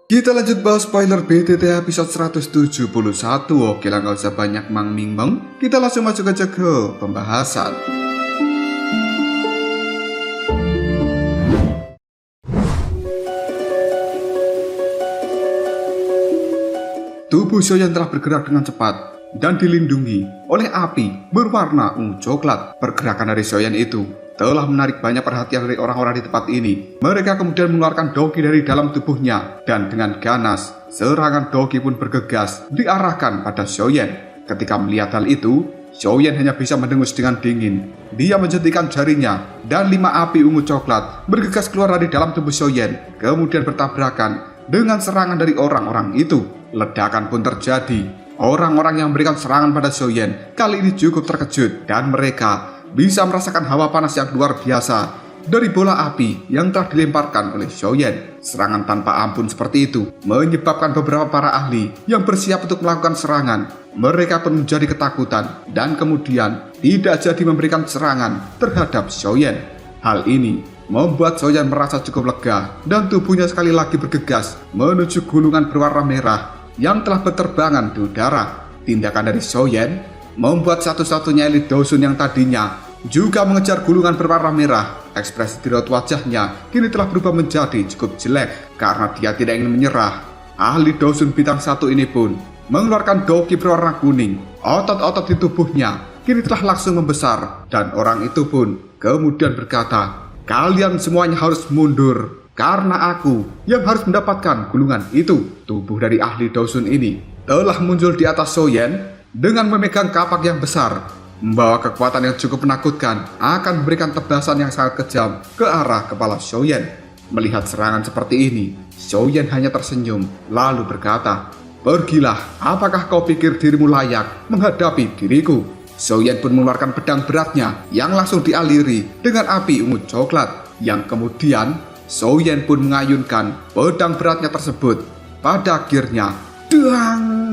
Kita lanjut bahas spoiler BTT episode 171. Oke lah, gak usah banyak mang-ming-meng. Kita langsung masuk aja ke pembahasan. Tubuh Xiaoyan telah bergerak dengan cepat dan dilindungi oleh api berwarna ungu coklat. Pergerakan dari Xiaoyan itu telah menarik banyak perhatian dari orang-orang di tempat ini. Mereka kemudian mengeluarkan doki dari dalam tubuhnya, dan dengan ganas serangan doki pun bergegas diarahkan pada Xiaoyan. Ketika melihat hal itu, Xiaoyan hanya bisa mendengus dengan dingin. Dia menjentikan jarinya dan 5 api ungu coklat bergegas keluar dari dalam tubuh Xiaoyan, kemudian bertabrakan dengan serangan dari orang-orang itu. Ledakan pun terjadi. Orang-orang yang memberikan serangan pada Xiaoyan kali ini cukup terkejut, dan mereka bisa merasakan hawa panas yang luar biasa dari bola api yang telah dilemparkan oleh Xiaoyan. Serangan tanpa ampun seperti itu menyebabkan beberapa para ahli yang bersiap untuk melakukan serangan. Mereka pun menjadi ketakutan dan kemudian tidak jadi memberikan serangan terhadap Xiaoyan. Hal ini membuat Xiaoyan merasa cukup lega, dan tubuhnya sekali lagi bergegas menuju gulungan berwarna merah yang telah berterbangan di udara. Tindakan dari Xiaoyan membuat satu-satunya elit Daosun yang tadinya juga mengejar gulungan berwarna merah. Ekspresi di raut wajahnya kini telah berubah menjadi cukup jelek karena dia tidak ingin menyerah. Ahli Daosun bintang 1 ini pun mengeluarkan doki berwarna kuning. Otot-otot di tubuhnya kini telah langsung membesar, dan orang itu pun kemudian berkata, "Kalian semuanya harus mundur, karena aku yang harus mendapatkan gulungan itu." Tubuh dari ahli Daosun ini telah muncul di atas Xiaoyan dengan memegang kapak yang besar, membawa kekuatan yang cukup menakutkan, akan memberikan tebasan yang sangat kejam ke arah kepala Xiaoyan. Melihat serangan seperti ini, Xiaoyan hanya tersenyum lalu berkata, "Pergilah, apakah kau pikir dirimu layak menghadapi diriku?" Xiaoyan pun mengeluarkan pedang beratnya yang langsung dialiri dengan api ungu coklat, yang kemudian Xiaoyan pun mengayunkan pedang beratnya tersebut. Pada akhirnya, dang!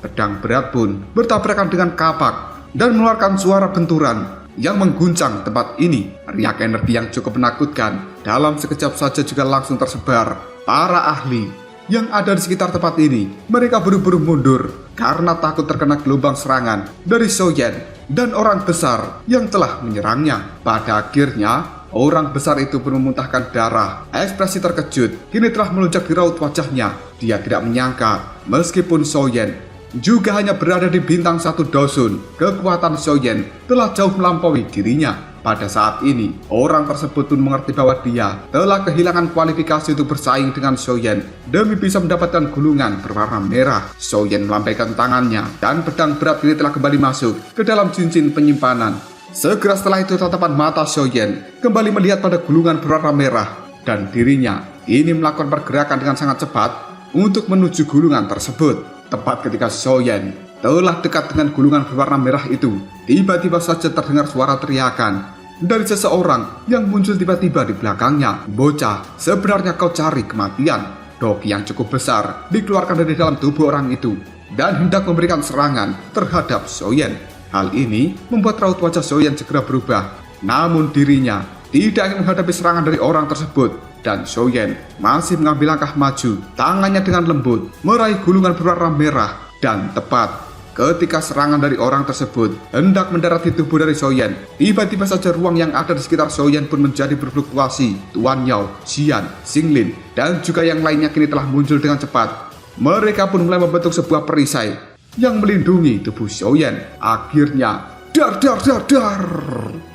Pedang berat pun bertabrakan dengan kapak dan mengeluarkan suara benturan yang mengguncang tempat ini. Riak energi yang cukup menakutkan dalam sekejap saja juga langsung tersebar. Para ahli yang ada di sekitar tempat ini, mereka buru-buru mundur karena takut terkena gelombang serangan dari Xiaoyan dan orang besar yang telah menyerangnya. Pada akhirnya, orang besar itu pun memuntahkan darah. Ekspresi terkejut kini telah melunjak di raut wajahnya. Dia tidak menyangka, meskipun Xiaoyan juga hanya berada di bintang 1 Daosun, kekuatan Xiaoyan telah jauh melampaui dirinya. Pada saat ini, orang tersebut pun mengerti bahwa dia telah kehilangan kualifikasi untuk bersaing dengan Xiaoyan demi bisa mendapatkan gulungan berwarna merah. Xiaoyan melambaikan tangannya, dan pedang berat ini telah kembali masuk ke dalam cincin penyimpanan. Segera setelah itu, tatapan mata Xiaoyan kembali melihat pada gulungan berwarna merah, dan dirinya ini melakukan pergerakan dengan sangat cepat untuk menuju gulungan tersebut. Tepat ketika Xiaoyan telah dekat dengan gulungan berwarna merah itu, tiba-tiba saja terdengar suara teriakan dari seseorang yang muncul tiba-tiba di belakangnya. "Bocah, sebenarnya kau cari kematian." Doki yang cukup besar dikeluarkan dari dalam tubuh orang itu dan hendak memberikan serangan terhadap Xiaoyan. Hal ini membuat raut wajah Xiaoyan segera berubah. Namun dirinya tidak ingin menghadapi serangan dari orang tersebut, dan Xiaoyan masih mengambil langkah maju, tangannya dengan lembut meraih gulungan berwarna merah. Dan tepat ketika serangan dari orang tersebut hendak mendarat di tubuh dari Xiaoyan, tiba-tiba saja ruang yang ada di sekitar Xiaoyan pun menjadi berfluktuasi. Tuan Yao, Xian, Xinglin, dan juga yang lainnya kini telah muncul dengan cepat. Mereka pun mulai membentuk sebuah perisai yang melindungi tubuh Xiaoyan. Akhirnya, dar.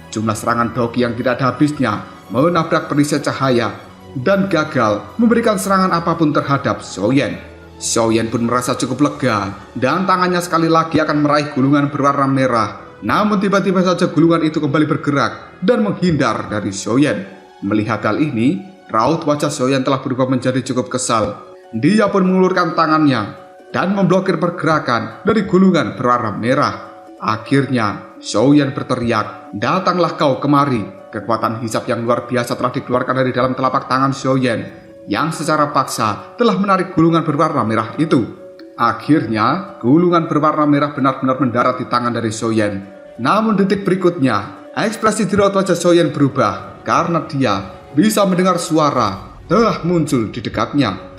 Jumlah serangan doki yang tidak ada habisnya menabrak perisai cahaya dan gagal memberikan serangan apapun terhadap Xiaoyan. Xiaoyan pun merasa cukup lega, dan tangannya sekali lagi akan meraih gulungan berwarna merah. Namun tiba-tiba saja gulungan itu kembali bergerak dan menghindar dari Xiaoyan. Melihat hal ini, raut wajah Xiaoyan telah berubah menjadi cukup kesal. Dia pun mengulurkan tangannya dan memblokir pergerakan dari gulungan berwarna merah. Akhirnya Xiaoyan berteriak, "Datanglah kau kemari." Kekuatan hisap yang luar biasa telah dikeluarkan dari dalam telapak tangan Xiaoyan, yang secara paksa telah menarik gulungan berwarna merah itu. Akhirnya, gulungan berwarna merah benar-benar mendarat di tangan dari Xiaoyan. Namun detik berikutnya, ekspresi di raut wajah Xiaoyan berubah karena dia bisa mendengar suara telah muncul di dekatnya.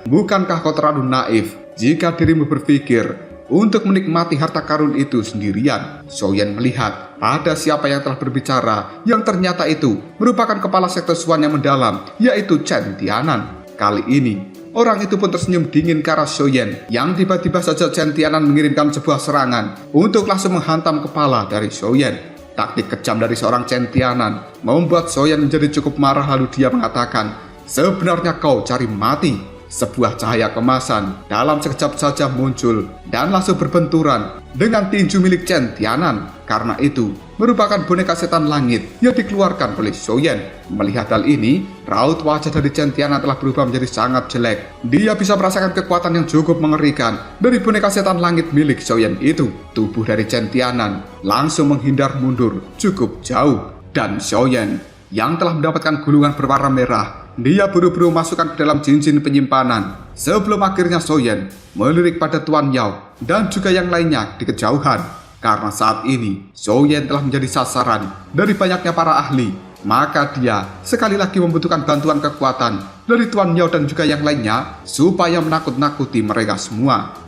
Bukankah kau terlalu naif jika dirimu berpikir untuk menikmati harta karun itu sendirian? Xiaoyan melihat pada siapa yang telah berbicara, yang ternyata itu merupakan kepala sekte Xuan yang mendalam, yaitu Chen Tianan. Kali ini orang itu pun tersenyum dingin ke arah Xiaoyan, yang tiba-tiba saja Chen Tianan mengirimkan sebuah serangan untuk langsung menghantam kepala dari Xiaoyan. Taktik kejam dari seorang Chen Tianan membuat Xiaoyan menjadi cukup marah, lalu dia mengatakan, "Sebenarnya kau cari mati." Sebuah cahaya kemasan dalam sekejap saja muncul dan langsung berbenturan dengan tinju milik Chen Tianan. Karena itu merupakan boneka setan langit yang dikeluarkan oleh Xiaoyan. Melihat hal ini, raut wajah dari Chen Tianan telah berubah menjadi sangat jelek. Dia bisa merasakan kekuatan yang cukup mengerikan dari boneka setan langit milik Xiaoyan itu. Tubuh dari Chen Tianan langsung menghindar mundur cukup jauh, dan Xiaoyan yang telah mendapatkan gulungan berwarna merah, dia buru-buru masukkan ke dalam cincin penyimpanan. Sebelum akhirnya Xiaoyan melirik pada Tuan Yao dan juga yang lainnya di kejauhan. Karena saat ini Xiaoyan telah menjadi sasaran dari banyaknya para ahli, maka dia sekali lagi membutuhkan bantuan kekuatan dari Tuan Yao dan juga yang lainnya supaya menakut-nakuti mereka semua.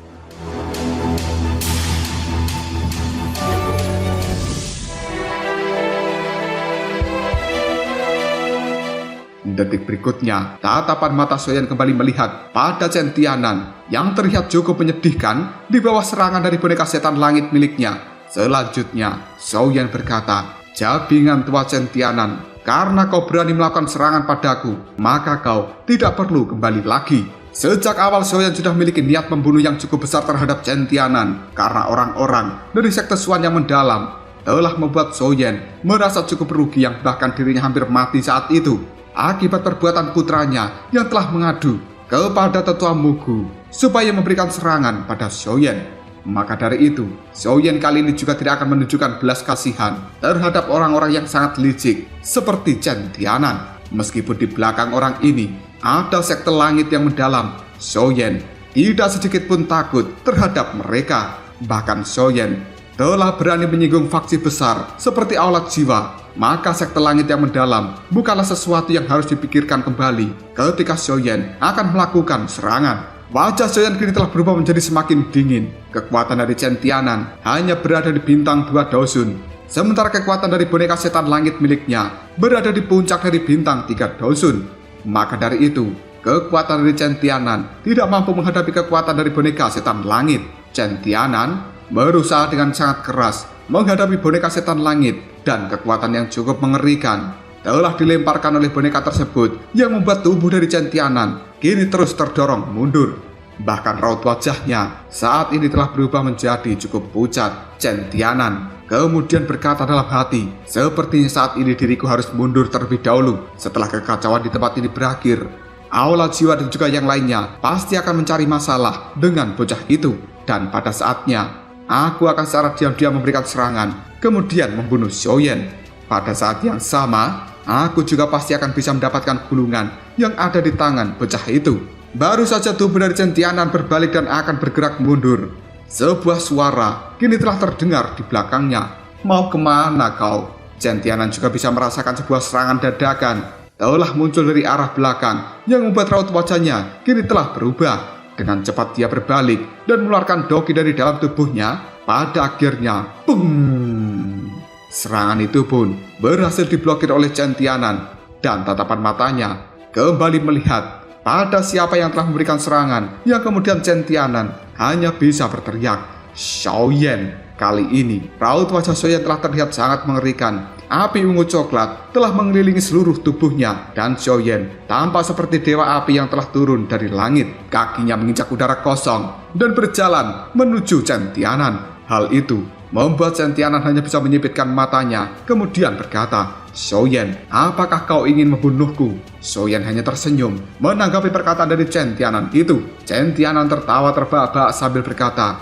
Detik berikutnya, tatapan mata Xiaoyan kembali melihat pada Chen Tianan yang terlihat cukup menyedihkan di bawah serangan dari boneka setan langit miliknya. Selanjutnya, Xiaoyan berkata, "Jabingan tua Chen Tianan, karena kau berani melakukan serangan padaku, maka kau tidak perlu kembali lagi." Sejak awal Xiaoyan sudah memiliki niat membunuh yang cukup besar terhadap Chen Tianan, karena orang-orang dari sekte Xuan yang mendalam telah membuat Xiaoyan merasa cukup rugi, yang bahkan dirinya hampir mati saat itu akibat perbuatan putranya yang telah mengadu kepada tetua Mugu supaya memberikan serangan pada Xiaoyan. Maka dari itu, Xiaoyan kali ini juga tidak akan menunjukkan belas kasihan terhadap orang-orang yang sangat licik seperti Chen Tianan. Meskipun di belakang orang ini ada sekte langit yang mendalam, Xiaoyan tidak sedikit pun takut terhadap mereka. Bahkan Xiaoyan telah berani menyinggung faksi besar seperti Aulat Jiwa. Maka sekte langit yang mendalam bukanlah sesuatu yang harus dipikirkan kembali ketika Xiaoyan akan melakukan serangan. Wajah Xiaoyan kini telah berubah menjadi semakin dingin. Kekuatan dari Chen Tianan hanya berada di bintang 2 dosun, sementara kekuatan dari boneka setan langit miliknya berada di puncak dari bintang 3 dosun. Maka dari itu, kekuatan dari Chen Tianan tidak mampu menghadapi kekuatan dari boneka setan langit. Chen Tianan berusaha dengan sangat keras menghadapi boneka setan langit, dan kekuatan yang cukup mengerikan telah dilemparkan oleh boneka tersebut yang membuat tubuh dari Chen Tianan kini terus terdorong mundur. Bahkan raut wajahnya saat ini telah berubah menjadi cukup pucat. Chen Tianan kemudian berkata dalam hati, "Sepertinya saat ini diriku harus mundur terlebih dahulu. Setelah kekacauan di tempat ini berakhir, Aula Jiwa dan juga yang lainnya pasti akan mencari masalah dengan bocah itu. Dan pada saatnya, aku akan secara diam-diam memberikan serangan, kemudian membunuh Xiaoyan. Pada saat yang sama, aku juga pasti akan bisa mendapatkan gulungan yang ada di tangan bocah itu." Baru saja tubuh dari Chen Tianan berbalik dan akan bergerak mundur, sebuah suara kini telah terdengar di belakangnya. "Mau kemana kau?" Chen Tianan juga bisa merasakan sebuah serangan dadakan telah muncul dari arah belakang yang membuat raut wajahnya kini telah berubah. Dengan cepat dia berbalik dan mengeluarkan doki dari dalam tubuhnya. Pada akhirnya, pung! Serangan itu pun berhasil diblokir oleh Chen Tianan, dan tatapan matanya kembali melihat pada siapa yang telah memberikan serangan, yang kemudian Chen Tianan hanya bisa berteriak, "Xiaoyan!" Kali ini, raut wajah Xiaoyan telah terlihat sangat mengerikan. Api ungu coklat telah mengelilingi seluruh tubuhnya, dan Xiaoyan tampak seperti dewa api yang telah turun dari langit. Kakinya menginjak udara kosong dan berjalan menuju Chen Tianan. Hal itu membuat Chen Tianan hanya bisa menyipitkan matanya, kemudian berkata, "Xiaoyan, apakah kau ingin membunuhku?" Xiaoyan hanya tersenyum menanggapi perkataan dari Chen Tianan itu. Chen Tianan tertawa terbahak-bahak sambil berkata,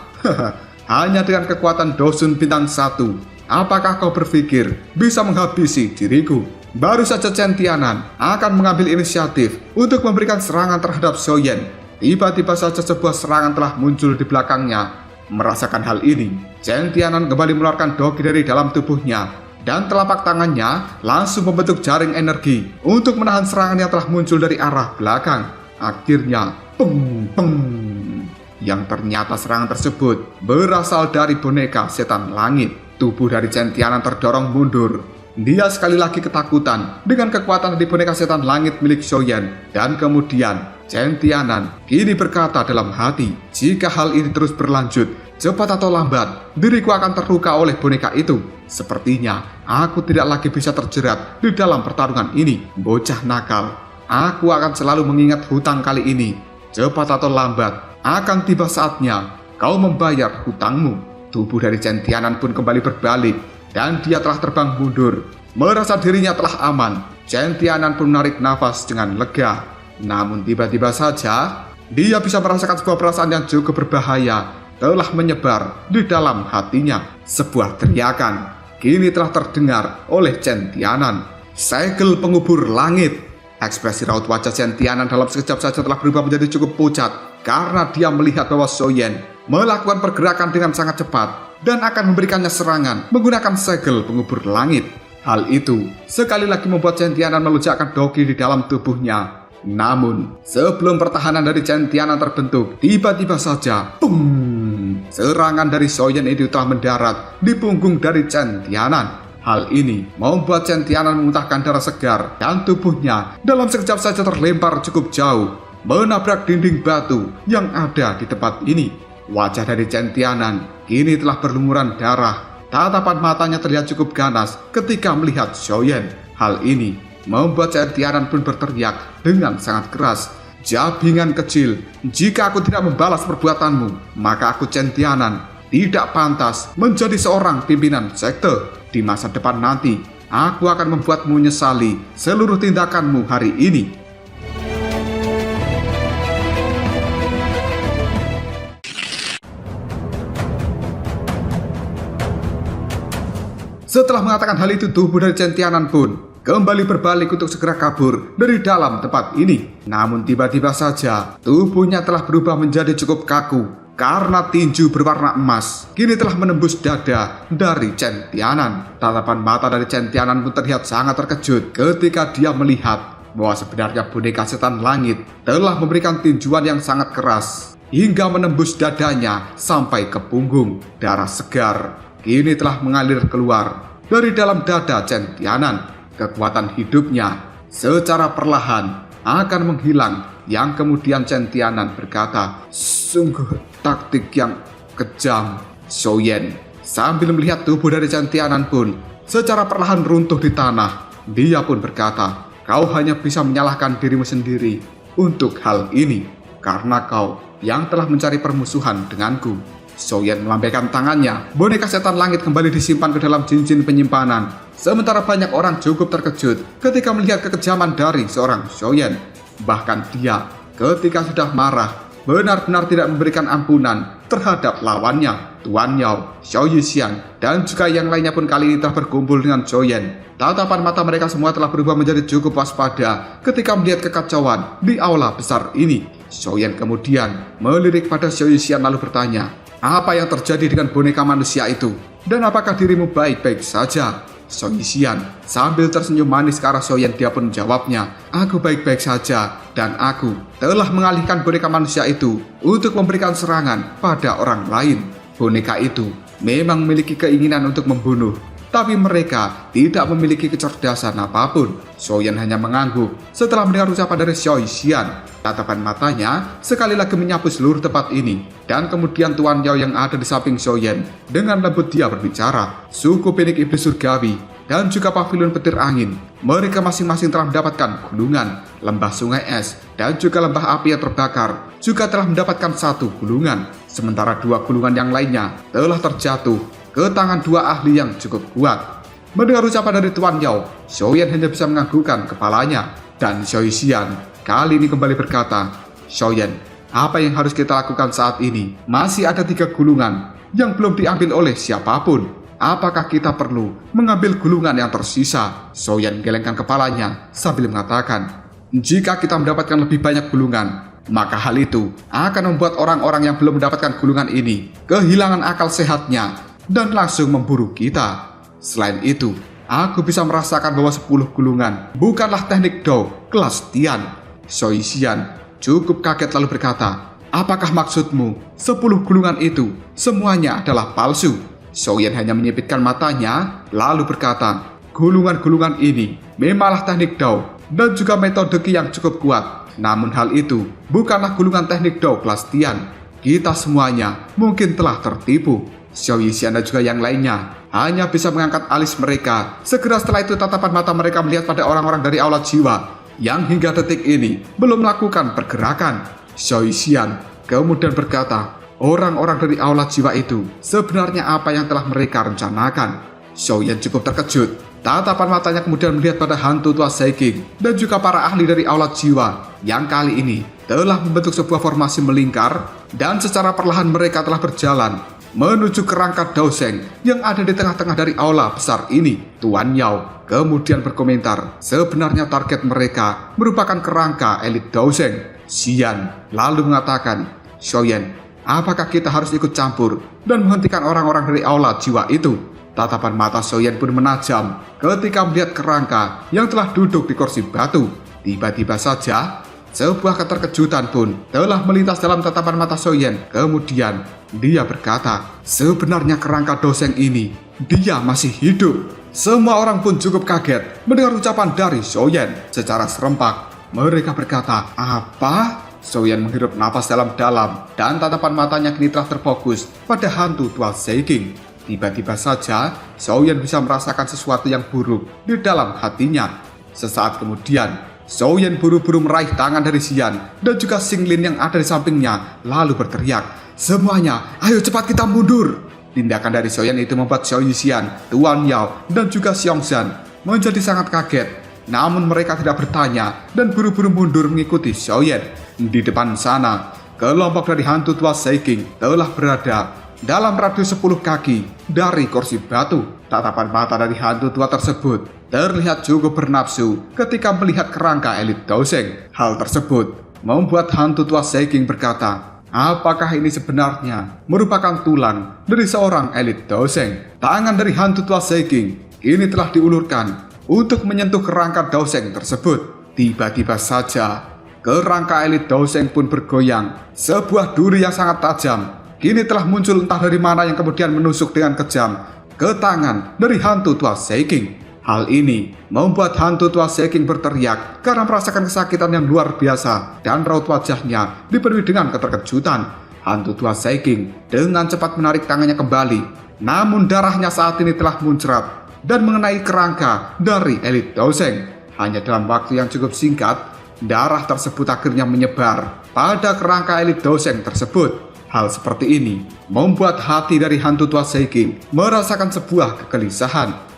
"Hanya dengan kekuatan dosun bintang 1, apakah kau berpikir bisa menghabisi diriku?" Baru saja Chen Tianan akan mengambil inisiatif untuk memberikan serangan terhadap Xiaoyan, tiba-tiba saja sebuah serangan telah muncul di belakangnya. Merasakan hal ini, Chen Tianan kembali mengeluarkan doki dari dalam tubuhnya dan telapak tangannya langsung membentuk jaring energi untuk menahan serangan yang telah muncul dari arah belakang. Akhirnya, peng peng, yang ternyata serangan tersebut berasal dari boneka setan langit. Tubuh dari Chen Tianan terdorong mundur. Dia sekali lagi ketakutan dengan kekuatan dari boneka setan langit milik Xiaoyan. Dan kemudian Chen Tianan kini berkata dalam hati, jika hal ini terus berlanjut, cepat atau lambat diriku akan terluka oleh boneka itu. Sepertinya aku tidak lagi bisa terjerat di dalam pertarungan ini. Bocah nakal, aku akan selalu mengingat hutang kali ini. Cepat atau lambat akan tiba saatnya kau membayar hutangmu. Tubuh dari Chen Tianan pun kembali berbalik dan dia telah terbang mundur. Merasa dirinya telah aman, Chen Tianan pun menarik nafas dengan lega. Namun tiba-tiba saja dia bisa merasakan sebuah perasaan yang cukup berbahaya telah menyebar di dalam hatinya. Sebuah teriakan kini telah terdengar oleh Chen Tianan. Segel pengubur langit. Ekspresi raut wajah Chen Tianan dalam sekejap saja telah berubah menjadi cukup pucat karena dia melihat bahwa Xiaoyan melakukan pergerakan dengan sangat cepat dan akan memberikannya serangan menggunakan segel pengubur langit. Hal itu sekali lagi membuat Chen Tianan melujakkan doki di dalam tubuhnya. Namun sebelum pertahanan dari Chen Tianan terbentuk, tiba-tiba saja pung, serangan dari Xiaoyan itu telah mendarat di punggung dari Chen Tianan. Hal ini membuat Chen Tianan memuntahkan darah segar dan tubuhnya dalam sekejap saja terlempar cukup jauh, menabrak dinding batu yang ada di tempat ini. Wajah dari Chen Tianan kini telah berlumuran darah. Tatapan matanya terlihat cukup ganas ketika melihat Xiaoyan. Hal ini membuat Chen Tianan pun berteriak dengan sangat keras, "Jabingan kecil, jika aku tidak membalas perbuatanmu, maka aku Chen Tianan tidak pantas menjadi seorang pimpinan sekte. Di masa depan nanti, aku akan membuatmu menyesali seluruh tindakanmu hari ini." Setelah mengatakan hal itu, tubuh dari Chen Tianan pun kembali berbalik untuk segera kabur dari dalam tempat ini. Namun tiba-tiba saja tubuhnya telah berubah menjadi cukup kaku karena tinju berwarna emas kini telah menembus dada dari Chen Tianan. Tatapan mata dari Chen Tianan pun terlihat sangat terkejut ketika dia melihat bahwa sebenarnya boneka setan langit telah memberikan tinjuan yang sangat keras hingga menembus dadanya sampai ke punggung. Darah segar kini telah mengalir keluar dari dalam dada Chen Tianan. Kekuatan hidupnya secara perlahan akan menghilang, yang kemudian Chen Tianan berkata, "Sungguh taktik yang kejam, Xiaoyan." Sambil melihat tubuh dari Chen Tianan pun secara perlahan runtuh di tanah, dia pun berkata, "Kau hanya bisa menyalahkan dirimu sendiri untuk hal ini, karena kau yang telah mencari permusuhan denganku." Xiaoyan melambaikan tangannya. Boneka setan langit kembali disimpan ke dalam cincin penyimpanan. Sementara banyak orang cukup terkejut ketika melihat kekejaman dari seorang Xiaoyan. Bahkan dia ketika sudah marah benar-benar tidak memberikan ampunan terhadap lawannya. Tuan Yao, Xiao Yixian, dan juga yang lainnya pun kali ini telah berkumpul dengan Xiaoyan. Tatapan mata mereka semua telah berubah menjadi cukup waspada ketika melihat kekacauan di aula besar ini. Xiaoyan kemudian melirik pada Xiao Yixian lalu bertanya, "Apa yang terjadi dengan boneka manusia itu? Dan apakah dirimu baik-baik saja?" Xiao Yixian sambil tersenyum manis ke arah Xiaoyan, dia pun menjawabnya, "Aku baik-baik saja, dan aku telah mengalihkan boneka manusia itu untuk memberikan serangan pada orang lain. Boneka itu memang memiliki keinginan untuk membunuh, tapi mereka tidak memiliki kecerdasan apapun." Xiaoyan hanya mengangguk setelah mendengar ucapan dari Xiao Yixian. Tatapan matanya sekali lagi menyapu seluruh tempat ini, dan kemudian Tuan Yao yang ada di samping Xiaoyan dengan lembut dia berbicara, "Suku Pinik Iblis Surgawi dan juga Pavilion Petir Angin, mereka masing-masing telah mendapatkan gulungan. Lembah Sungai Es dan juga lembah api yang terbakar juga telah mendapatkan satu gulungan, sementara dua gulungan yang lainnya telah terjatuh ke tangan dua ahli yang cukup kuat." Mendengar ucapan dari Tuan Yao, Xiaoyan hanya bisa menganggukkan kepalanya, dan Xiao Yixian kali ini kembali berkata, "Xiaoyan, apa yang harus kita lakukan saat ini? Masih ada 3 gulungan yang belum diambil oleh siapapun. Apakah kita perlu mengambil gulungan yang tersisa?" Xiaoyan menggelengkan kepalanya sambil mengatakan, "Jika kita mendapatkan lebih banyak gulungan, maka hal itu akan membuat orang-orang yang belum mendapatkan gulungan ini kehilangan akal sehatnya dan langsung memburu kita. Selain itu, Aku bisa merasakan bahwa 10 gulungan bukanlah teknik Dao kelas Tian. Soi Xian cukup kaget lalu berkata, apakah maksudmu 10 gulungan itu semuanya adalah palsu? Xiaoyan hanya menyipitkan matanya lalu berkata, gulungan-gulungan ini memanglah teknik Dao dan juga metode Qi yang cukup kuat. Namun hal itu bukanlah gulungan teknik Dao kelas Tian. Kita semuanya mungkin telah tertipu. Xiao Yixian dan juga yang lainnya hanya bisa mengangkat alis mereka. Segera setelah itu tatapan mata mereka melihat pada orang-orang dari aula jiwa yang hingga detik ini belum melakukan pergerakan. Xiao Yixian kemudian berkata, orang-orang dari aula jiwa itu sebenarnya apa yang telah mereka rencanakan? Xiao Yan cukup terkejut. Tatapan matanya kemudian melihat pada hantu tua Saiking dan juga para ahli dari aula jiwa yang kali ini telah membentuk sebuah formasi melingkar dan secara perlahan mereka telah berjalan menuju kerangka Daoseng yang ada di tengah-tengah dari aula besar ini. Tuan Yao kemudian berkomentar, sebenarnya target mereka merupakan kerangka elit Daoseng. Xian lalu mengatakan, Xiaoyan, apakah kita harus ikut campur dan menghentikan orang-orang dari aula jiwa itu? Tatapan mata Xiaoyan pun menajam ketika melihat kerangka yang telah duduk di kursi batu. Tiba-tiba saja sebuah keterkejutan pun telah melintas dalam tatapan mata Xiaoyan. Kemudian dia berkata, sebenarnya kerangka Daoseng ini, dia masih hidup. Semua orang pun cukup kaget mendengar ucapan dari Xiaoyan. Secara serempak mereka berkata, apa? Xiaoyan menghirup napas dalam-dalam dan tatapan matanya kini telah terfokus pada hantu tua Saiking. Tiba-tiba saja Xiaoyan bisa merasakan sesuatu yang buruk di dalam hatinya. Sesaat kemudian Xiaoyan buru-buru meraih tangan dari Xian dan juga Xinglin yang ada di sampingnya lalu berteriak, semuanya ayo cepat kita mundur. Tindakan dari Xiaoyan itu membuat Xiao Yixian, Tuan Yao dan juga Xiongzhan menjadi sangat kaget. Namun mereka tidak bertanya dan buru-buru mundur mengikuti Xiaoyan. Di depan sana kelompok dari hantu tua Saiking telah berada dalam radius 10 kaki dari kursi batu. Tatapan mata dari hantu tua tersebut terlihat cukup bernafsu ketika melihat kerangka elit Daoseng. Hal tersebut membuat hantu tua Saiking berkata, apakah ini sebenarnya merupakan tulang dari seorang elit Daoseng? Tangan dari hantu tua Saiking kini telah diulurkan untuk menyentuh kerangka Daoseng tersebut. Tiba-tiba saja kerangka elit Daoseng pun bergoyang. Sebuah duri yang sangat tajam kini telah muncul entah dari mana yang kemudian menusuk dengan kejam ke tangan dari hantu tua Saiking. Hal ini membuat hantu tua Saiking berteriak karena merasakan kesakitan yang luar biasa dan raut wajahnya dipenuhi dengan keterkejutan. Hantu tua Saiking dengan cepat menarik tangannya kembali, namun darahnya saat ini telah muncrat dan mengenai kerangka dari elit Daoseng. Hanya dalam waktu yang cukup singkat, darah tersebut akhirnya menyebar pada kerangka elit Daoseng tersebut. Hal seperti ini membuat hati dari hantu tua Saiking merasakan sebuah kegelisahan.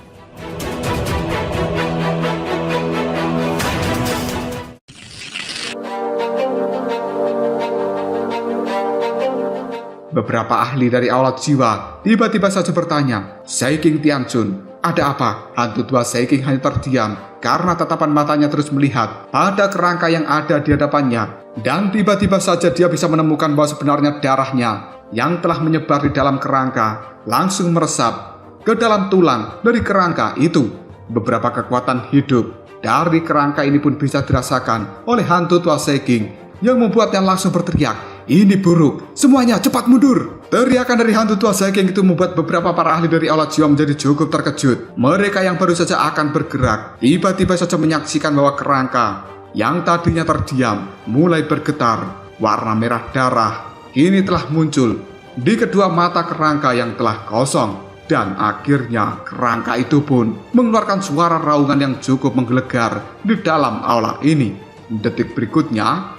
Beberapa ahli dari aula jiwa tiba-tiba saja bertanya, Saiking Tianchun, ada apa? Hantu tua Saiking hanya terdiam karena tatapan matanya terus melihat pada kerangka yang ada di hadapannya. Dan tiba-tiba saja dia bisa menemukan bahwa sebenarnya darahnya yang telah menyebar di dalam kerangka langsung meresap ke dalam tulang dari kerangka itu. Beberapa kekuatan hidup dari kerangka ini pun bisa dirasakan oleh hantu tua Saiking yang membuatnya langsung berteriak, ini buruk, semuanya cepat mundur. Teriakan dari hantu tua Saiking itu membuat beberapa para ahli dari aula jiwa menjadi cukup terkejut. Mereka yang baru saja akan bergerak tiba-tiba saja menyaksikan bahwa kerangka yang tadinya terdiam mulai bergetar. Warna merah darah kini telah muncul di kedua mata kerangka yang telah kosong. Dan akhirnya kerangka itu pun mengeluarkan suara raungan yang cukup menggelegar di dalam aula ini. Detik berikutnya,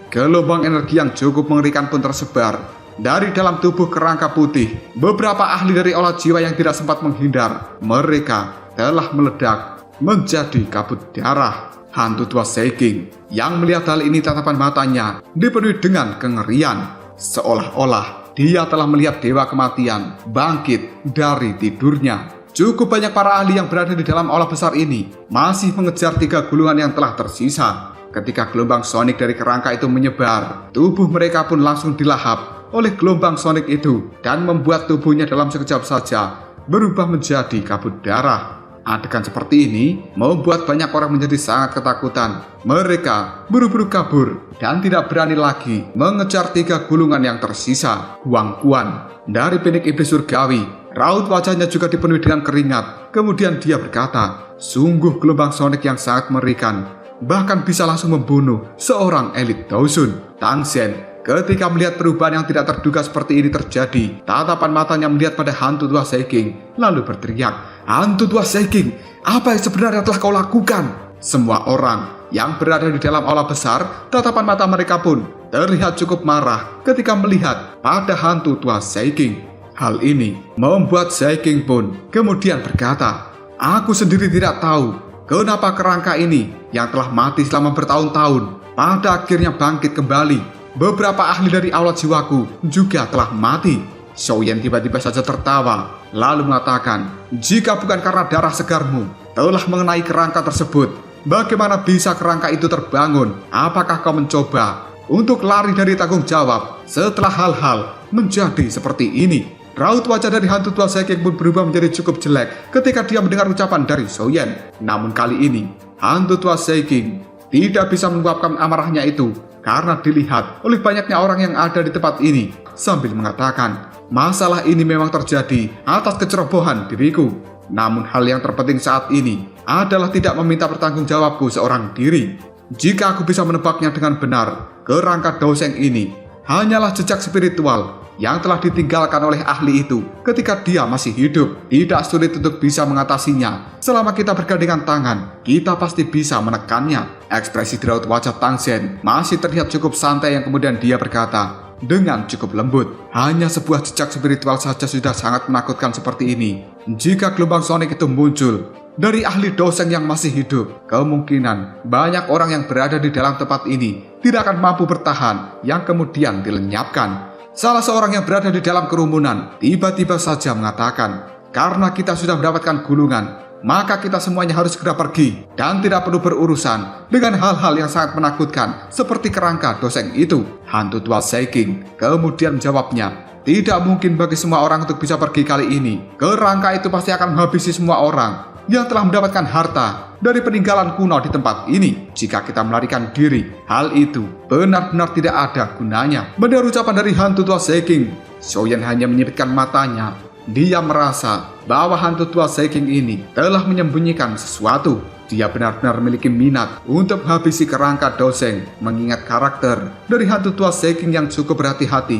gelombang energi yang cukup mengerikan pun tersebar dari dalam tubuh kerangka putih. Beberapa ahli dari aula jiwa yang tidak sempat menghindar, mereka telah meledak menjadi kabut darah. Hantu tua Saiking yang melihat hal ini tatapan matanya dipenuhi dengan kengerian, seolah-olah dia telah melihat dewa kematian bangkit dari tidurnya. Cukup banyak para ahli yang berada di dalam aula besar ini masih mengejar 3 gulungan yang telah tersisa. Ketika gelombang sonik dari kerangka itu menyebar, tubuh mereka pun langsung dilahap oleh gelombang sonik itu dan membuat tubuhnya dalam sekejap saja berubah menjadi kabut darah. Adegan seperti ini membuat banyak orang menjadi sangat ketakutan. Mereka buru-buru kabur dan tidak berani lagi mengejar 3 gulungan yang tersisa. Huang Quan dari Pinik Iblis Surgawi, raut wajahnya juga dipenuhi dengan keringat. Kemudian dia berkata, sungguh gelombang sonik yang sangat mengerikan, bahkan bisa langsung membunuh seorang elit Daosun. Tang Zhen ketika melihat perubahan yang tidak terduga seperti ini terjadi, tatapan matanya melihat pada hantu tua Saiking, lalu berteriak, hantu tua Saiking, apa yang sebenarnya telah kau lakukan? Semua orang yang berada di dalam aula besar, tatapan mata mereka pun terlihat cukup marah ketika melihat pada hantu tua Saiking. Hal ini membuat Saiking pun kemudian berkata, aku sendiri tidak tahu kenapa kerangka ini yang telah mati selama bertahun-tahun pada akhirnya bangkit kembali. Beberapa ahli dari aula jiwaku juga telah mati. Xiaoyan tiba-tiba saja tertawa, lalu mengatakan, jika bukan karena darah segarmu telah mengenai kerangka tersebut, bagaimana bisa kerangka itu terbangun? Apakah kau mencoba untuk lari dari tanggung jawab setelah hal-hal menjadi seperti ini? Raut wajah dari hantu tua Saiking pun berubah menjadi cukup jelek ketika dia mendengar ucapan dari Xiaoyan. Namun kali ini, hantu tua Saiking tidak bisa meluapkan amarahnya itu karena dilihat oleh banyaknya orang yang ada di tempat ini, sambil mengatakan, masalah ini memang terjadi atas kecerobohan diriku. Namun hal yang terpenting saat ini adalah tidak meminta pertanggungjawabku seorang diri. Jika aku bisa menebaknya dengan benar, kerangka Daosheng ini hanyalah jejak spiritual yang telah ditinggalkan oleh ahli itu ketika dia masih hidup. Tidak sulit untuk bisa mengatasinya. Selama kita bergandengan tangan, kita pasti bisa menekannya. Ekspresi di raut wajah Tang Zhen masih terlihat cukup santai yang kemudian dia berkata dengan cukup lembut, hanya sebuah jejak spiritual saja sudah sangat menakutkan seperti ini. Jika gelombang sonik itu muncul dari ahli Daosheng yang masih hidup, kemungkinan banyak orang yang berada di dalam tempat ini tidak akan mampu bertahan yang kemudian dilenyapkan. Salah seorang yang berada di dalam kerumunan tiba-tiba saja mengatakan, karena kita sudah mendapatkan gulungan, maka kita semuanya harus segera pergi dan tidak perlu berurusan dengan hal-hal yang sangat menakutkan seperti kerangka Daosheng itu. Hantu tua Saiking kemudian menjawabnya, tidak mungkin bagi semua orang untuk bisa pergi kali ini. Kerangka itu pasti akan menghabisi semua orang yang telah mendapatkan harta dari peninggalan kuno di tempat ini. Jika kita melarikan diri, hal itu benar-benar tidak ada gunanya. Mendengar ucapan dari hantu tua Saiking, Xiaoyan hanya menyipitkan matanya. Dia merasa bahwa hantu tua Saiking ini telah menyembunyikan sesuatu. Dia benar-benar memiliki minat untuk menghabisi kerangka Daosheng, mengingat karakter dari hantu tua Saiking yang cukup berhati-hati.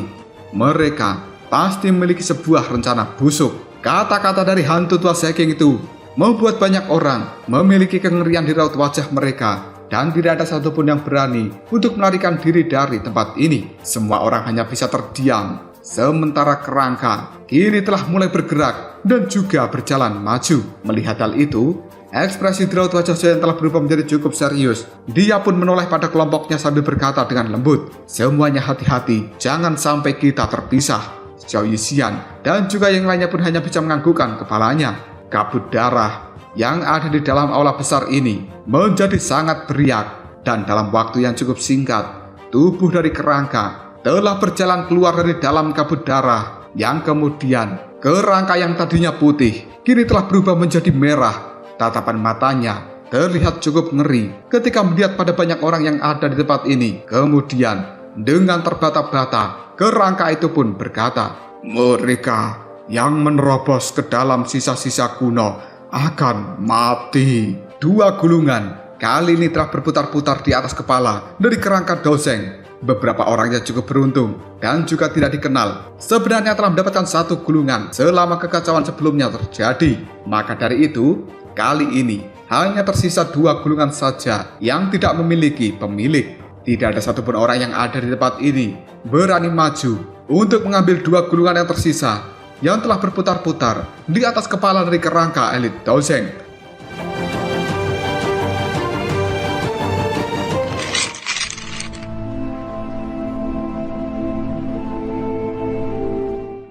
Mereka pasti memiliki sebuah rencana busuk. Kata-kata dari hantu tua Saiking itu membuat banyak orang memiliki kengerian di raut wajah mereka, dan tidak ada satupun yang berani untuk melarikan diri dari tempat ini. Semua orang hanya bisa terdiam, sementara kerangka kini telah mulai bergerak dan juga berjalan maju. Melihat hal itu, ekspresi di raut wajah Xiaoyan telah berubah menjadi cukup serius. Dia pun menoleh pada kelompoknya sambil berkata dengan lembut, semuanya hati-hati, jangan sampai kita terpisah. Xiao Yixian dan juga yang lainnya pun hanya bisa menganggukkan kepalanya. Kabut darah yang ada di dalam aula besar ini menjadi sangat beriak, dan dalam waktu yang cukup singkat, tubuh dari kerangka telah berjalan keluar dari dalam kabut darah, yang kemudian kerangka yang tadinya putih kini telah berubah menjadi merah. Tatapan matanya terlihat cukup ngeri ketika melihat pada banyak orang yang ada di tempat ini. Kemudian dengan terbata-bata, kerangka itu pun berkata, mereka yang menerobos ke dalam sisa-sisa kuno akan mati. 2 gulungan kali ini telah berputar-putar di atas kepala dari kerangka Daosheng. Beberapa orang yang cukup beruntung dan juga tidak dikenal sebenarnya telah mendapatkan 1 gulungan selama kekacauan sebelumnya terjadi. Maka dari itu, kali ini hanya tersisa 2 gulungan saja yang tidak memiliki pemilik. Tidak ada satupun orang yang ada di tempat ini berani maju untuk mengambil 2 gulungan yang tersisa yang telah berputar-putar di atas kepala dari kerangka elit Daosheng.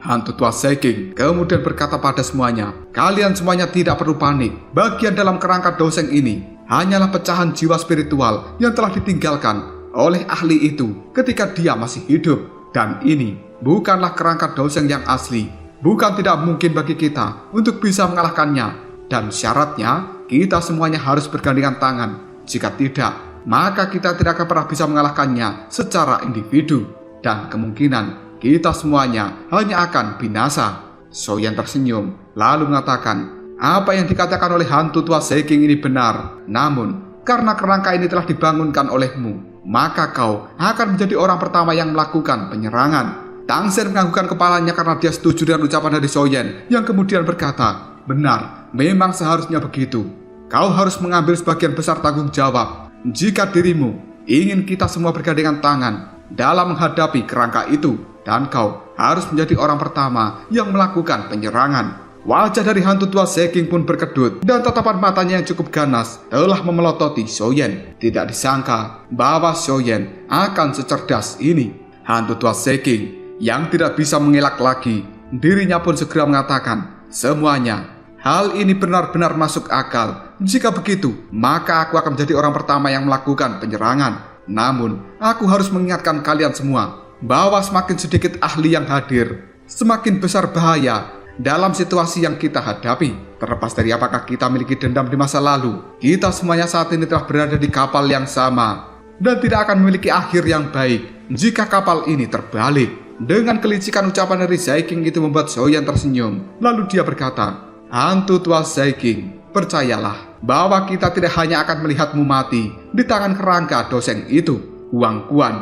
Hantu tua Saiking kemudian berkata pada semuanya, kalian semuanya tidak perlu panik. Bagian dalam kerangka Daosheng ini hanyalah pecahan jiwa spiritual yang telah ditinggalkan oleh ahli itu ketika dia masih hidup. Dan ini bukanlah kerangka Daosheng yang asli. Bukan tidak mungkin bagi kita untuk bisa mengalahkannya, dan syaratnya kita semuanya harus bergandengan tangan. Jika tidak, maka kita tidak akan pernah bisa mengalahkannya secara individu, dan kemungkinan kita semuanya hanya akan binasa. Xiaoyan tersenyum lalu mengatakan, apa yang dikatakan oleh hantu tua Saiking ini benar. Namun, karena kerangka ini telah dibangunkan olehmu, maka kau akan menjadi orang pertama yang melakukan penyerangan. Tang Sen menganggukkan kepalanya karena dia setuju dengan ucapan dari Xiaoyan yang kemudian berkata, benar, memang seharusnya begitu. Kau harus mengambil sebagian besar tanggung jawab jika dirimu ingin kita semua bergandengan tangan dalam menghadapi kerangka itu, dan kau harus menjadi orang pertama yang melakukan penyerangan. Wajah dari hantu tua Saiking pun berkedut dan tatapan matanya yang cukup ganas telah memelototi Xiaoyan. Tidak disangka bahwa Xiaoyan akan secerdas ini. Hantu tua Saiking yang tidak bisa mengelak lagi, dirinya pun segera mengatakan, semuanya, hal ini benar-benar masuk akal. Jika begitu, maka aku akan menjadi orang pertama yang melakukan penyerangan. Namun, aku harus mengingatkan kalian semua bahwa semakin sedikit ahli yang hadir, semakin besar bahaya dalam situasi yang kita hadapi. Terlepas dari apakah kita memiliki dendam di masa lalu, kita semuanya saat ini telah berada di kapal yang sama dan tidak akan memiliki akhir yang baik jika kapal ini terbalik. Dengan kelicikan ucapan dari Saiking itu membuat Xiaoyan tersenyum. Lalu dia berkata, hantu tua Saiking, percayalah bahwa kita tidak hanya akan melihatmu mati di tangan kerangka doseng itu. Huang Quan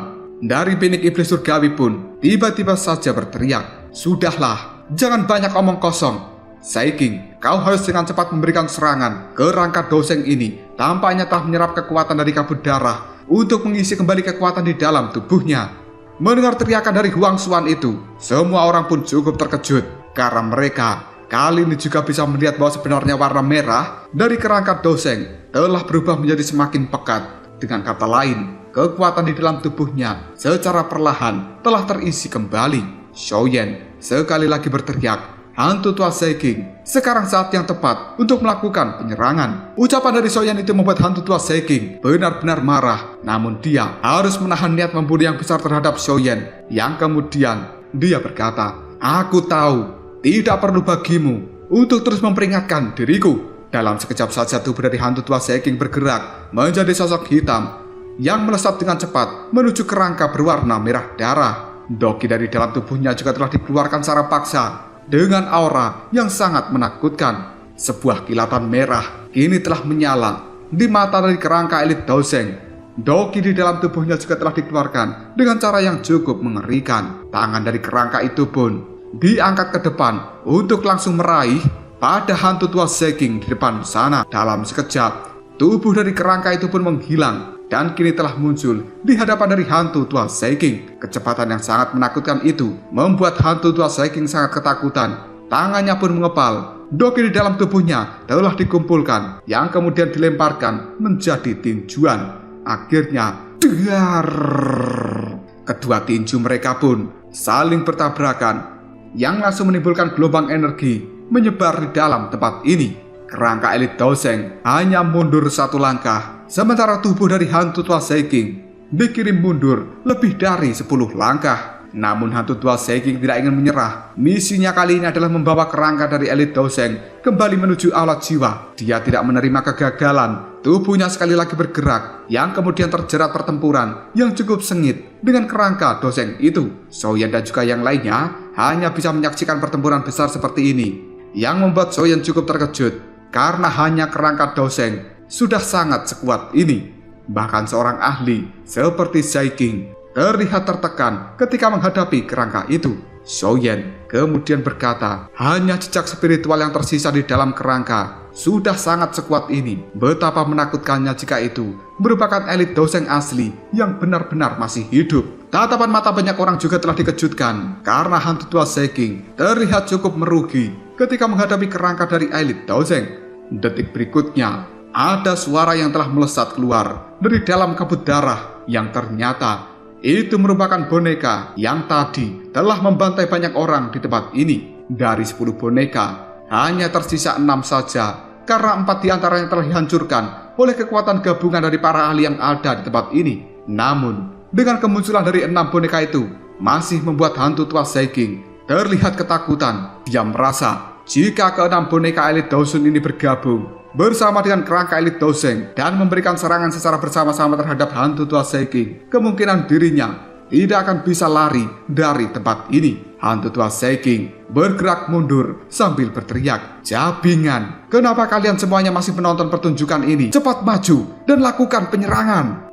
dari binik iblis surgawi pun tiba-tiba saja berteriak, sudahlah, jangan banyak omong kosong. Saiking, kau harus dengan cepat memberikan serangan ke rangka doseng ini. Tampaknya telah menyerap kekuatan dari kabut darah untuk mengisi kembali kekuatan di dalam tubuhnya. Mendengar teriakan dari Huang Xuan itu, semua orang pun cukup terkejut karena mereka kali ini juga bisa melihat bahwa sebenarnya warna merah dari kerangka doseng telah berubah menjadi semakin pekat. Dengan kata lain, kekuatan di dalam tubuhnya secara perlahan telah terisi kembali. Xiaoyan sekali lagi berteriak, hantu tua Saiking, sekarang saat yang tepat untuk melakukan penyerangan. Ucapan dari Xiaoyan itu membuat hantu tua Saiking benar-benar marah. Namun dia harus menahan niat membunuh yang besar terhadap Xiaoyan. Yang kemudian dia berkata, aku tahu tidak perlu bagimu untuk terus memperingatkan diriku. Dalam sekejap saja tubuh dari hantu tua Saiking bergerak menjadi sosok hitam yang melesat dengan cepat menuju kerangka berwarna merah darah. Doki dari dalam tubuhnya juga telah dikeluarkan secara paksa dengan aura yang sangat menakutkan. Sebuah kilatan merah kini telah menyala di mata dari kerangka elit doseng. Doki di dalam tubuhnya juga telah dikeluarkan dengan cara yang cukup mengerikan. Tangan dari kerangka itu pun diangkat ke depan untuk langsung meraih pada hantu tua Saiking di depan sana. Dalam sekejap, tubuh dari kerangka itu pun menghilang dan kini telah muncul di hadapan dari hantu tua Saiking. Kecepatan yang sangat menakutkan itu membuat hantu tua Saiking sangat ketakutan. Tangannya pun mengepal. Doki di dalam tubuhnya telah dikumpulkan yang kemudian dilemparkan menjadi tinjuan. Akhirnya, dar! Kedua tinju mereka pun saling bertabrakan yang langsung menimbulkan gelombang energi menyebar di dalam tempat ini. Kerangka elit doseng hanya mundur satu langkah, sementara tubuh dari hantu tua Saiking dikirim mundur lebih dari 10 langkah. Namun hantu tua Saiking tidak ingin menyerah. Misinya kali ini adalah membawa kerangka dari elit doseng kembali menuju aula jiwa. Dia tidak menerima kegagalan. Tubuhnya sekali lagi bergerak, yang kemudian terjerat pertempuran yang cukup sengit dengan kerangka doseng itu. Xiaoyan dan juga yang lainnya hanya bisa menyaksikan pertempuran besar seperti ini, yang membuat Xiaoyan cukup terkejut karena hanya kerangka doseng sudah sangat sekuat ini. Bahkan seorang ahli seperti Saiking terlihat tertekan ketika menghadapi kerangka itu. Xiaoyan kemudian berkata, hanya jejak spiritual yang tersisa di dalam kerangka sudah sangat sekuat ini. Betapa menakutkannya jika itu merupakan elit doseng asli yang benar-benar masih hidup. Tatapan mata banyak orang juga telah dikejutkan karena hantu tua Saiking terlihat cukup merugi ketika menghadapi kerangka dari elit doseng. Detik berikutnya, ada suara yang telah melesat keluar dari dalam kabut darah yang ternyata itu merupakan boneka yang tadi telah membantai banyak orang di tempat ini. Dari 10 boneka, hanya tersisa 6 saja karena 4 diantaranya telah dihancurkan oleh kekuatan gabungan dari para ahli yang ada di tempat ini. Namun, dengan kemunculan dari 6 boneka itu, masih membuat hantu tua Saiking terlihat ketakutan. Dia merasa jika keenam boneka elit Dosun ini bergabung bersama dengan kerangka elit Doseng dan memberikan serangan secara bersama-sama terhadap hantu tua Seiking, kemungkinan dirinya tidak akan bisa lari dari tempat ini. Hantu tua Seiking bergerak mundur sambil berteriak, "Jabingan, kenapa kalian semuanya masih menonton pertunjukan ini? Cepat maju dan lakukan penyerangan!"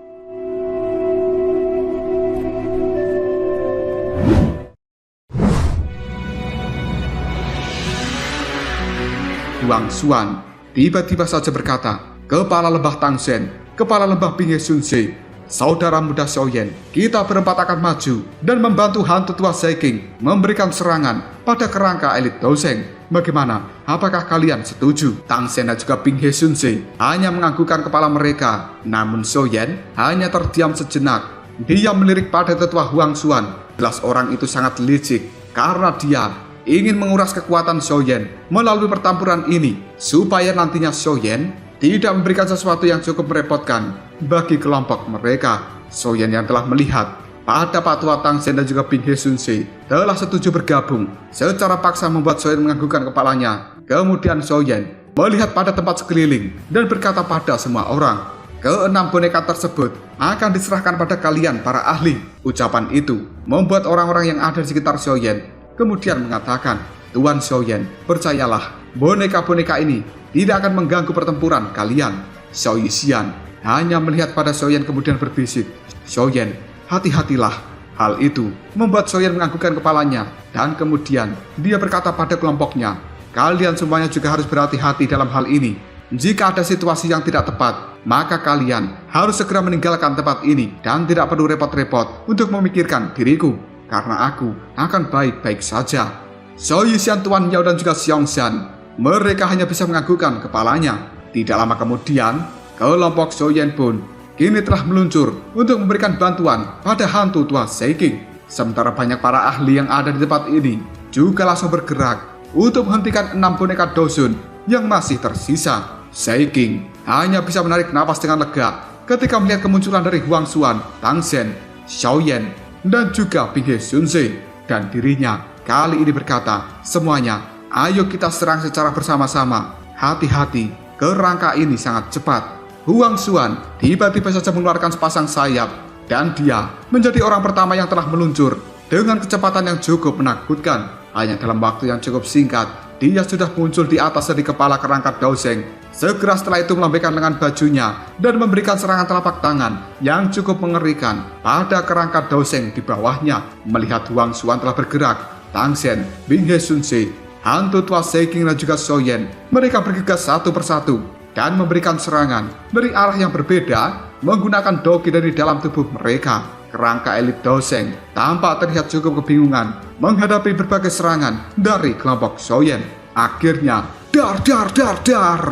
Huang Xuan tiba-tiba saja berkata, "Kepala lembah Tangsen, kepala lembah Binghe Sunse, saudara muda Xiaoyan, kita berempat akan maju dan membantu hantu tua Seiking memberikan serangan pada kerangka elit Doseng. Bagaimana? Apakah kalian setuju?" Tangsen dan juga Binghe Sunse hanya menganggukkan kepala mereka. Namun Xiaoyan hanya terdiam sejenak. Dia melirik pada tetua Huang Xuan. Jelas orang itu sangat licik karena dia ingin menguras kekuatan Xiaoyan melalui pertempuran ini supaya nantinya Xiaoyan tidak memberikan sesuatu yang cukup merepotkan bagi kelompok mereka. Xiaoyan yang telah melihat pada Pak Tua Tangsen dan juga Binghe Sunse telah setuju bergabung secara paksa membuat Xiaoyan menganggukkan kepalanya. Kemudian Xiaoyan melihat pada tempat sekeliling dan berkata pada semua orang, "Keenam boneka tersebut akan diserahkan pada kalian para ahli." Ucapan itu membuat orang-orang yang ada di sekitar Xiaoyan kemudian mengatakan, "Tuan Xiaoyan, percayalah, boneka-boneka ini tidak akan mengganggu pertempuran kalian." Xiao Yixian hanya melihat pada Xiaoyan kemudian berbisik, "Xiaoyan, hati-hatilah." Hal itu membuat Xiaoyan menganggukkan kepalanya dan kemudian dia berkata pada kelompoknya, "Kalian semuanya juga harus berhati-hati dalam hal ini. Jika ada situasi yang tidak tepat, maka kalian harus segera meninggalkan tempat ini dan tidak perlu repot-repot untuk memikirkan diriku, karena aku akan baik-baik saja." Xiao Yixian, Tuan Yao dan juga Xiangshan, mereka hanya bisa menganggukkan kepalanya. Tidak lama kemudian, kelompok Xiaoyan pun kini telah meluncur untuk memberikan bantuan pada hantu tua Seiking. Sementara banyak para ahli yang ada di tempat ini juga langsung bergerak untuk menghentikan 6 boneka Dosun yang masih tersisa. Seiking hanya bisa menarik napas dengan lega ketika melihat kemunculan dari Huang Xuan, Tangsen, Xiaoyan, dan juga Binghe Sunse. Dan dirinya kali ini berkata, "Semuanya, ayo kita serang secara bersama-sama. Hati-hati, kerangka ini sangat cepat." Huang Xuan tiba-tiba saja mengeluarkan sepasang sayap dan dia menjadi orang pertama yang telah meluncur dengan kecepatan yang cukup menakutkan. Hanya dalam waktu yang cukup singkat, dia sudah muncul di atas dari kepala kerangka Doseng. Segera setelah itu melambaikan lengan bajunya dan memberikan serangan telapak tangan yang cukup mengerikan pada kerangka Doseng di bawahnya. Melihat Huang Xuan telah bergerak, Tangsen, Binghe Sunse, hantu tua Seiking dan juga Xiaoyan, mereka bergegas satu persatu dan memberikan serangan dari arah yang berbeda menggunakan doki dari dalam tubuh mereka. Kerangka elit Doseng tampak terlihat cukup kebingungan menghadapi berbagai serangan dari kelompok Xiaoyan. Akhirnya, dar.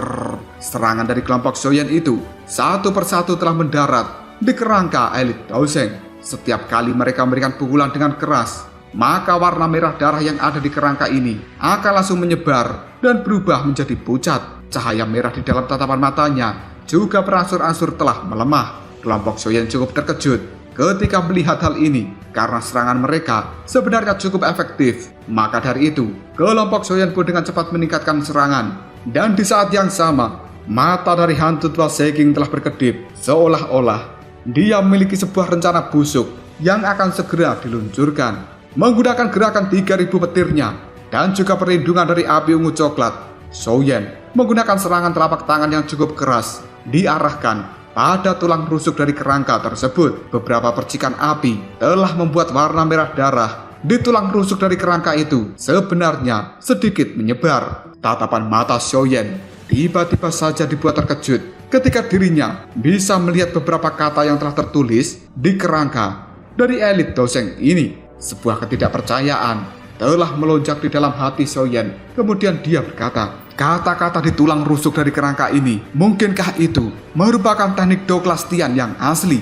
Serangan dari kelompok Xiaoyan itu satu persatu telah mendarat di kerangka elit Doseng. Setiap kali mereka memberikan pukulan dengan keras, maka warna merah darah yang ada di kerangka ini akan langsung menyebar dan berubah menjadi pucat. Cahaya merah di dalam tatapan matanya juga berangsur-angsur telah melemah. Kelompok Xiaoyan cukup terkejut ketika melihat hal ini karena serangan mereka sebenarnya cukup efektif. Maka dari itu, kelompok Xiaoyan pun dengan cepat meningkatkan serangan. Dan di saat yang sama, mata dari hantu tua Seiking telah berkedip seolah-olah dia memiliki sebuah rencana busuk yang akan segera diluncurkan. Menggunakan gerakan 3000 petirnya dan juga perlindungan dari api ungu coklat, Xiaoyan menggunakan serangan telapak tangan yang cukup keras diarahkan pada tulang rusuk dari kerangka tersebut. Beberapa percikan api telah membuat warna merah darah di tulang rusuk dari kerangka itu sebenarnya sedikit menyebar. Tatapan mata Xiaoyan tiba-tiba saja dibuat terkejut ketika dirinya bisa melihat beberapa kata yang telah tertulis di kerangka dari elit Doseng ini. Sebuah ketidakpercayaan telah melonjak di dalam hati Xiaoyan. Kemudian dia berkata, "Kata-kata di tulang rusuk dari kerangka ini, mungkinkah itu merupakan teknik Douglas Tian yang asli?"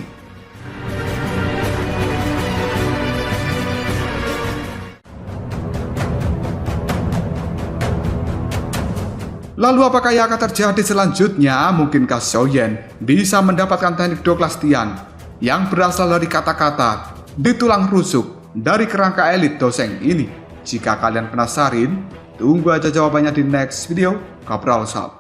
Lalu apakah yang akan terjadi selanjutnya? Mungkinkah Xiaoyan bisa mendapatkan teknik Douglas Tian yang berasal dari kata-kata di tulang rusuk dari kerangka elit Doseng ini? Jika kalian penasaran, tunggu aja jawabannya di next video Kabral Shop.